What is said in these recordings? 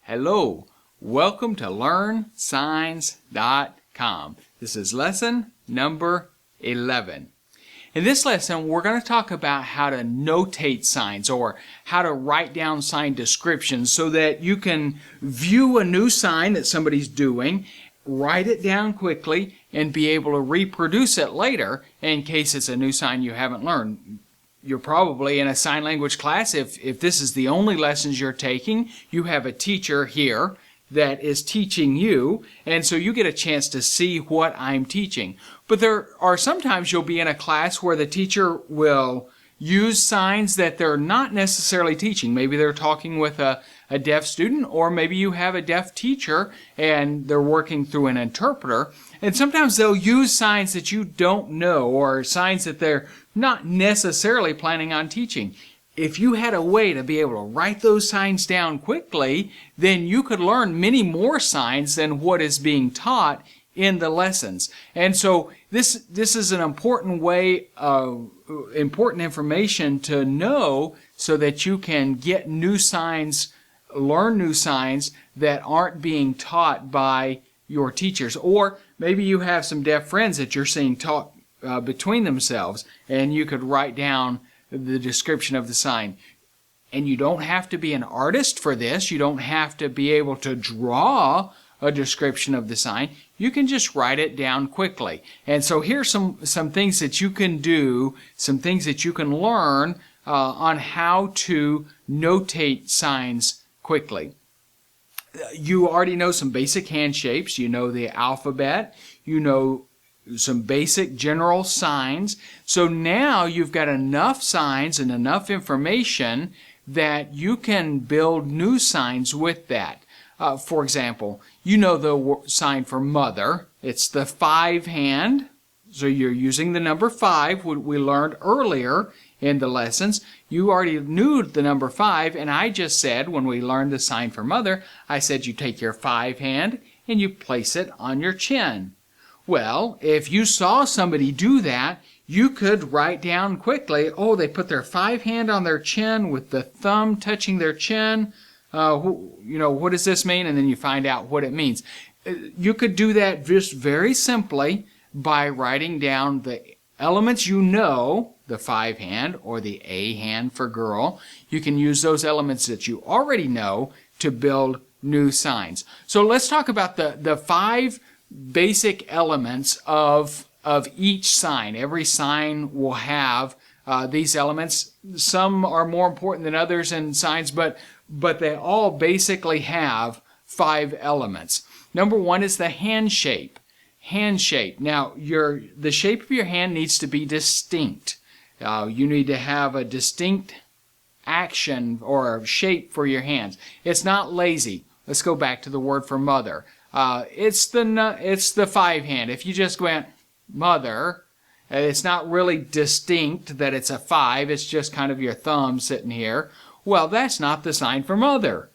Hello, welcome to LearnSigns.com. This is lesson number 11. In this lesson, we're going to talk about how to notate signs or how to write down sign descriptions so that you can view a new sign that somebody's doing, write it down quickly, and be able to reproduce it later in case it's a new sign you haven't learned. You're probably in a sign language class. If this is the only lessons you're taking, you have a teacher here that is teaching you, and so you get a chance to see what I'm teaching. But there are sometimes you'll be in a class where the teacher will use signs that they're not necessarily teaching. Maybe they're talking with a deaf student, or maybe you have a deaf teacher and they're working through an interpreter. And sometimes they'll use signs that you don't know or signs that they're not necessarily planning on teaching. If you had a way to be able to write those signs down quickly, then you could learn many more signs than what is being taught in the lessons. And so this is an important way of important information to know so that you can get new signs, learn new signs that aren't being taught by your teachers. Or maybe you have some deaf friends that you're seeing talk between themselves, and you could write down the description of the sign. And you don't have to be an artist for this. You don't have to be able to draw a description of the sign. You can just write it down quickly. And so here's some things that you can do, some things that you can learn on how to notate signs quickly. You already know some basic hand shapes. You know the alphabet. You know some basic general signs. So now you've got enough signs and enough information that you can build new signs with that. For example, you know the sign for mother. It's the 5 hand. So you're using the number 5, what we learned earlier in the lessons. You already knew the number 5, and I just said when we learned the sign for mother, I said you take your 5 hand and you place it on your chin. Well, if you saw somebody do that, you could write down quickly, oh, they put their 5 hand on their chin with the thumb touching their chin. What does this mean? And then you find out what it means. You could do that just very simply by writing down the elements you know, the 5 hand or the A hand for girl. You can use those elements that you already know to build new signs. So let's talk about the 5 basic elements of each sign. Every sign will have these elements. Some are more important than others in signs, but they all basically have 5 elements. Number 1 is the hand shape. Hand shape. Now, the shape of your hand needs to be distinct. You need to have a distinct action or shape for your hands. It's not lazy. Let's go back to the word for mother. It's the 5 hand. If you just went mother, it's not really distinct that it's a 5. It's just kind of your thumb sitting here. Well, that's not the sign for mother.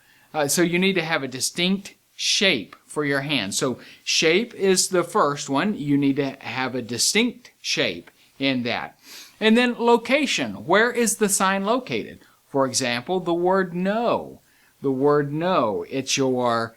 So you need to have a distinct shape for your hand. So shape is the first one. You need to have a distinct shape in that. And then location. Where is the sign located? For example, the word no. The word no. It's your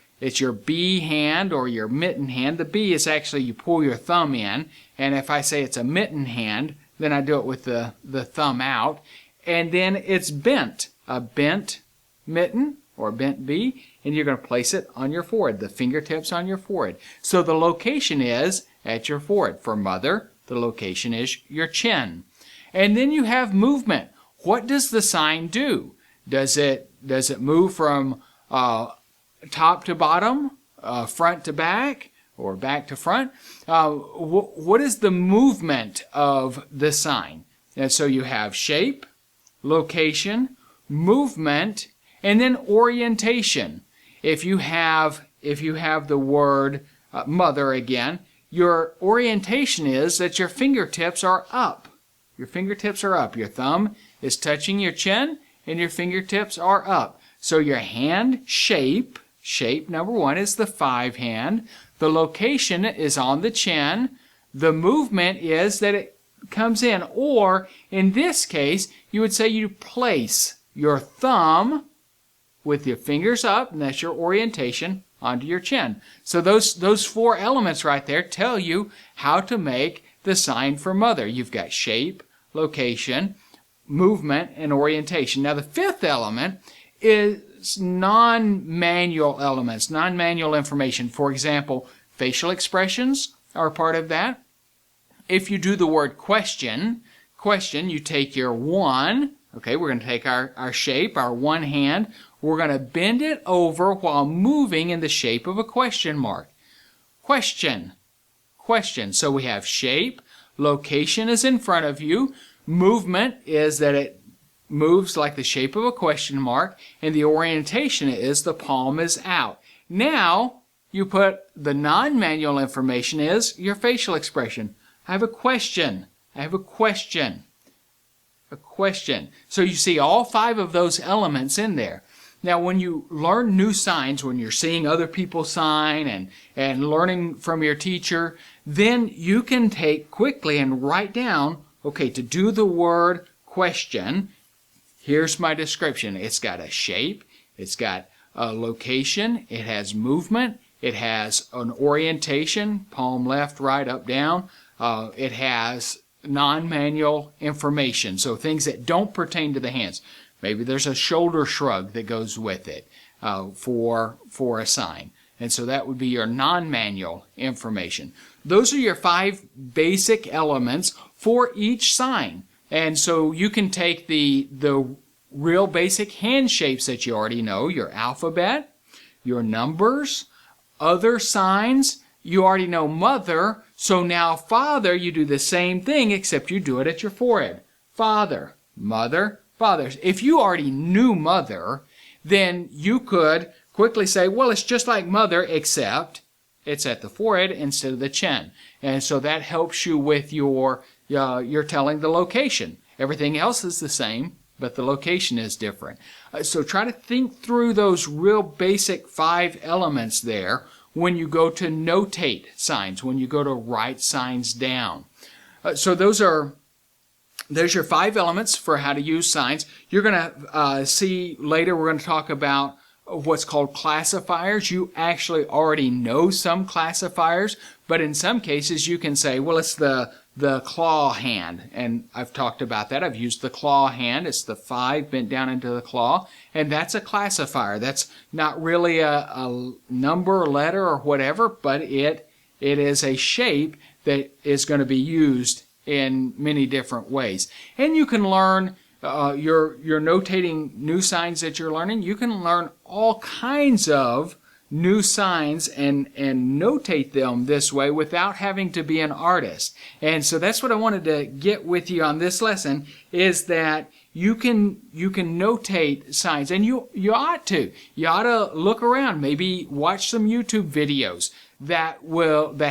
B hand or your mitten hand. The B is actually you pull your thumb in. And if I say it's a mitten hand, then I do it with the thumb out. And then it's bent. A bent mitten or bent B, and you're going to place it on your forehead, the fingertips on your forehead. So the location is at your forehead. For mother, the location is your chin. And then you have movement. What does the sign do? Does it move from top to bottom, front to back, or back to front? What is the movement of the sign? And so you have shape, location, movement, and then orientation. If you have the word mother again, your orientation is that your fingertips are up. Your fingertips are up. Your thumb is touching your chin, and your fingertips are up. So your hand shape number 1 is the 5 hand. The location is on the chin. The movement is that it comes in, or in this case, you would say you place your thumb with your fingers up, and that's your orientation, onto your chin. So those 4 elements right there tell you how to make the sign for mother. You've got shape, location, movement, and orientation. Now the 5th element is non-manual elements, non-manual information. For example, facial expressions are part of that. If you do the word question, you take your 1, okay, we're going to take our shape, our 1 hand, we're going to bend it over while moving in the shape of a question mark. Question. So we have shape, location is in front of you, movement is that it moves like the shape of a question mark, and the orientation is the palm is out. Now, you put the non-manual information is your facial expression. I have a question. A question. So you see all 5 of those elements in there. Now, when you learn new signs, when you're seeing other people sign and learning from your teacher, then you can take quickly and write down, okay, to do the word question, here's my description. It's got a shape, it's got a location, it has movement, it has an orientation, palm left, right, up, down. It has non-manual information, so things that don't pertain to the hands. Maybe there's a shoulder shrug that goes with it for a sign. And so that would be your non-manual information. Those are your 5 basic elements for each sign. And so you can take the real basic hand shapes that you already know, your alphabet, your numbers, other signs. You already know mother, so now father, you do the same thing except you do it at your forehead. Father, mother, father. If you already knew mother, then you could quickly say, well, it's just like mother except it's at the forehead instead of the chin. And so that helps you with your telling the location. Everything else is the same, but the location is different. So try to think through those real basic 5 elements there when you go to notate signs, when you go to write signs down. So there's your 5 elements for how to use signs. You're going to see later, we're going to talk about what's called classifiers. You actually already know some classifiers, but in some cases you can say, well, it's the claw hand, and I've talked about that. I've used the claw hand. It's the 5 bent down into the claw, and that's a classifier. That's not really a number or letter or whatever, but it is a shape that is going to be used in many different ways. And you can learn you're notating new signs that you're learning. You can learn all kinds of new signs and notate them this way without having to be an artist. And so that's what I wanted to get with you on this lesson, is that you can notate signs, and you ought to. You ought to look around, maybe watch some YouTube videos that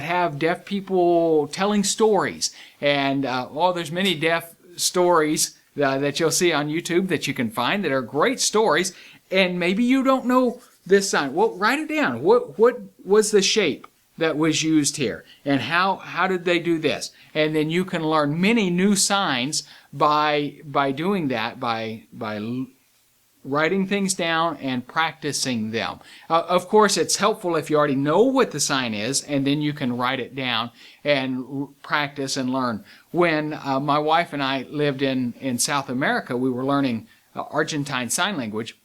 have deaf people telling stories. And there's many deaf stories that you'll see on YouTube that you can find that are great stories, and maybe you don't know this sign. Well, write it down. What was the shape that was used here, and how did they do this? And then you can learn many new signs by doing that, by writing things down and practicing them. Of course, it's helpful if you already know what the sign is, and then you can write it down and practice and learn. When my wife and I lived in South America, we were learning Argentine Sign Language.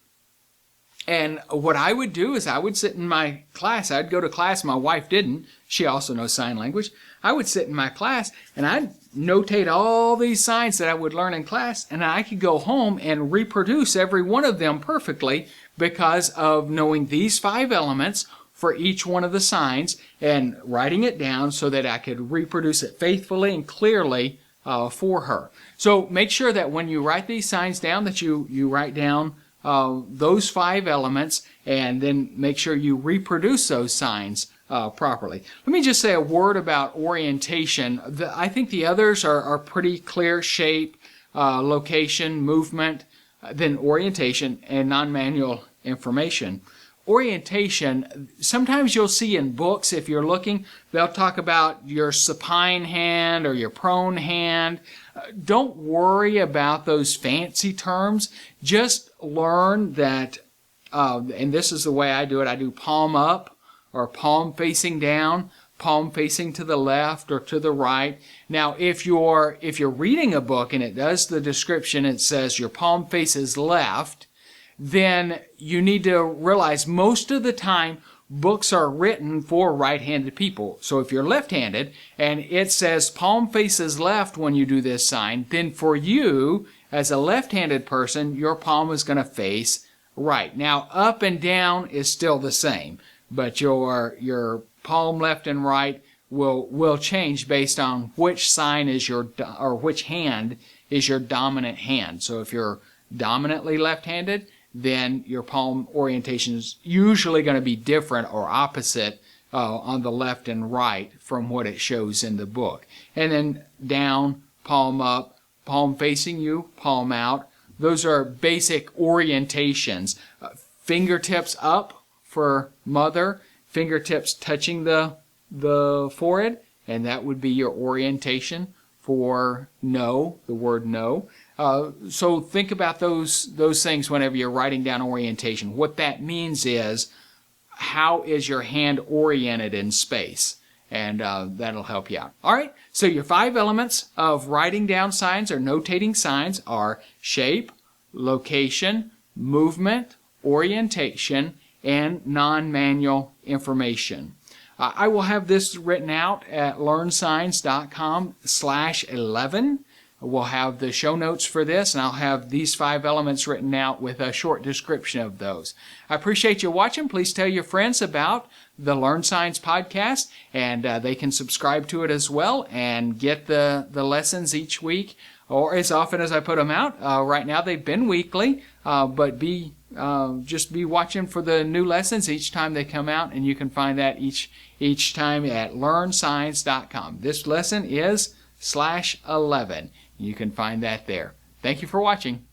And what I would do is I would sit in my class. I'd go to class. My wife didn't. She also knows sign language. I would sit in my class and I'd notate all these signs that I would learn in class, and I could go home and reproduce every one of them perfectly because of knowing these 5 elements for each one of the signs and writing it down so that I could reproduce it faithfully and clearly for her. So make sure that when you write these signs down that you write down those 5 elements, and then make sure you reproduce those signs properly. Let me just say a word about orientation. I think the others are pretty clear: shape, location, movement, then orientation, and non-manual information. Orientation, sometimes you'll see in books, if you're looking, they'll talk about your supine hand or your prone hand. Don't worry about those fancy terms. Just learn that and this is the way I do it. I do palm up or palm facing down, palm facing to the left or to the right. Now, if you're reading a book and it does the description, it says your palm faces left, then you need to realize most of the time books are written for right-handed people. So if you're left-handed and it says palm faces left when you do this sign, then for you as a left-handed person, your palm is going to face right. Now, up and down is still the same, but your palm left and right will change based on which sign is or which hand is your dominant hand. So if you're dominantly left-handed, then your palm orientation is usually going to be different or opposite on the left and right from what it shows in the book. And then down, palm up, palm facing you, palm out. Those are basic orientations. Fingertips up for mother, fingertips touching the forehead, and that would be your orientation for no, the word no. So think about those things whenever you're writing down orientation. What that means is, how is your hand oriented in space? And that'll help you out. All right, so your 5 elements of writing down signs or notating signs are shape, location, movement, orientation, and non-manual information. I will have this written out at learnsigns.com/11. We'll have the show notes for this, and I'll have these 5 elements written out with a short description of those. I appreciate you watching. Please tell your friends about the Learn Signs podcast, and they can subscribe to it as well and get the lessons each week or as often as I put them out. Right now they've been weekly, but just be watching for the new lessons each time they come out, and you can find that each time at learnsigns.com. This lesson is /11. You can find that there. Thank you for watching.